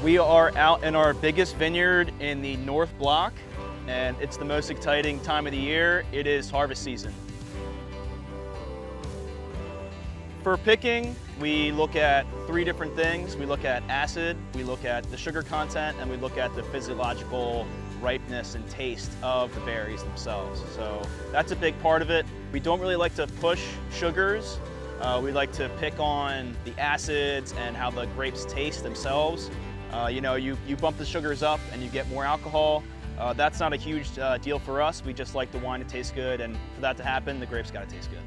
We are out in our biggest vineyard in the North Block, and it's the most exciting time of the year. It is harvest season. For picking, we look at 3 different things. We look at acid, we look at the sugar content, and we look at the physiological ripeness and taste of the berries themselves. So that's a big part of it. We don't really like to push sugars. We like to pick on the acids and how the grapes taste themselves. You bump the sugars up and you get more alcohol. That's not a huge deal for us. We just like the wine to taste good, and for that to happen, the grapes gotta taste good.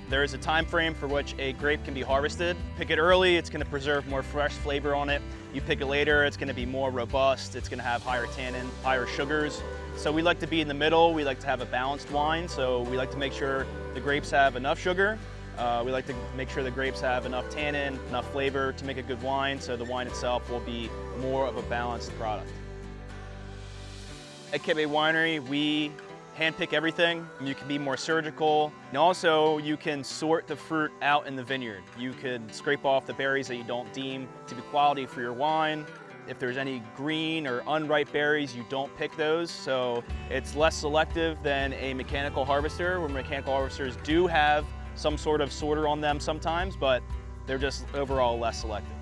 There is a time frame for which a grape can be harvested. Pick it early, it's gonna preserve more fresh flavor on it. You pick it later, it's gonna be more robust, it's gonna have higher tannin, higher sugars. So we like to be in the middle, we like to have a balanced wine, so we like to make sure the grapes have enough sugar. We like to make sure the grapes have enough tannin, enough flavor to make a good wine, so the wine itself will be more of a balanced product. At Cape May Winery, we handpick everything. You can be more surgical, and also you can sort the fruit out in the vineyard. You could scrape off the berries that you don't deem to be quality for your wine. If there's any green or unripe berries, you don't pick those, so it's less selective than a mechanical harvester, where mechanical harvesters do have some sort of sorter on them sometimes, but they're just overall less selective.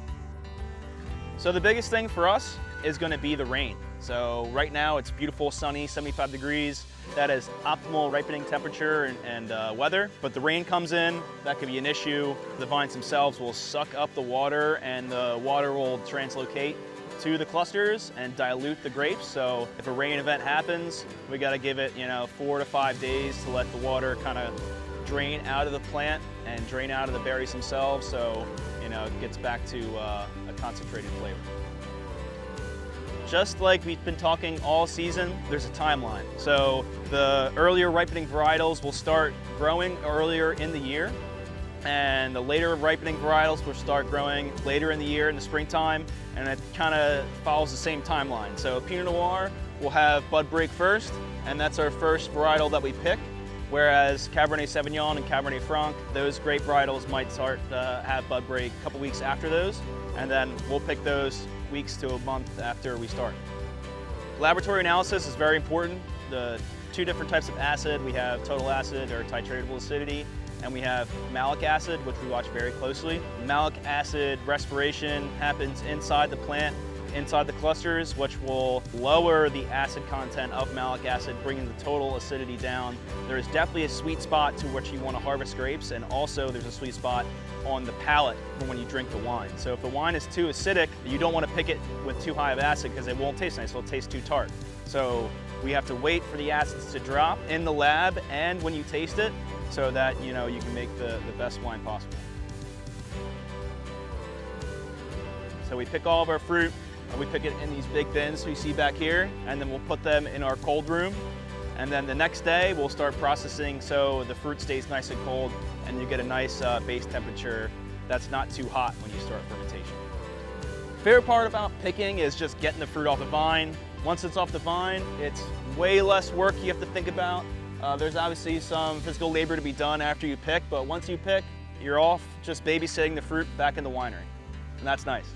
So the biggest thing for us is going to be the rain. So right now it's beautiful, sunny, 75 degrees. That is optimal ripening temperature and weather, but the rain comes in, that could be an issue. The vines themselves will suck up the water, and the water will translocate to the clusters and dilute the grapes. So if a rain event happens, we got to give it 4 to 5 days to let the water kind of drain out of the plant and drain out of the berries themselves, so it gets back to a concentrated flavor. Just like we've been talking all season, there's a timeline. So the earlier ripening varietals will start growing earlier in the year, and the later ripening varietals will start growing later in the year in the springtime, and it kind of follows the same timeline. So Pinot Noir will have bud break first, and that's our first varietal that we pick, whereas Cabernet Sauvignon and Cabernet Franc, those grape varietals might start to have bud break a couple weeks after those, and then we'll pick those weeks to a month after we start. Laboratory analysis is very important. The 2 different types of acid, we have total acid or titratable acidity, and we have malic acid, which we watch very closely. Malic acid respiration happens inside the plant, inside the clusters, which will lower the acid content of malic acid, bringing the total acidity down. There is definitely a sweet spot to which you want to harvest grapes, and also there's a sweet spot on the palate for when you drink the wine. So if the wine is too acidic, you don't want to pick it with too high of acid because it won't taste nice, it'll taste too tart. So we have to wait for the acids to drop in the lab and when you taste it, so that you can make the best wine possible. So we pick all of our fruit, and we pick it in these big bins we see back here, and then we'll put them in our cold room. And then the next day, we'll start processing so the fruit stays nice and cold, and you get a nice base temperature that's not too hot when you start fermentation. Favorite part about picking is just getting the fruit off the vine. Once it's off the vine, it's way less work you have to think about. There's obviously some physical labor to be done after you pick, but once you pick, you're off just babysitting the fruit back in the winery, and that's nice.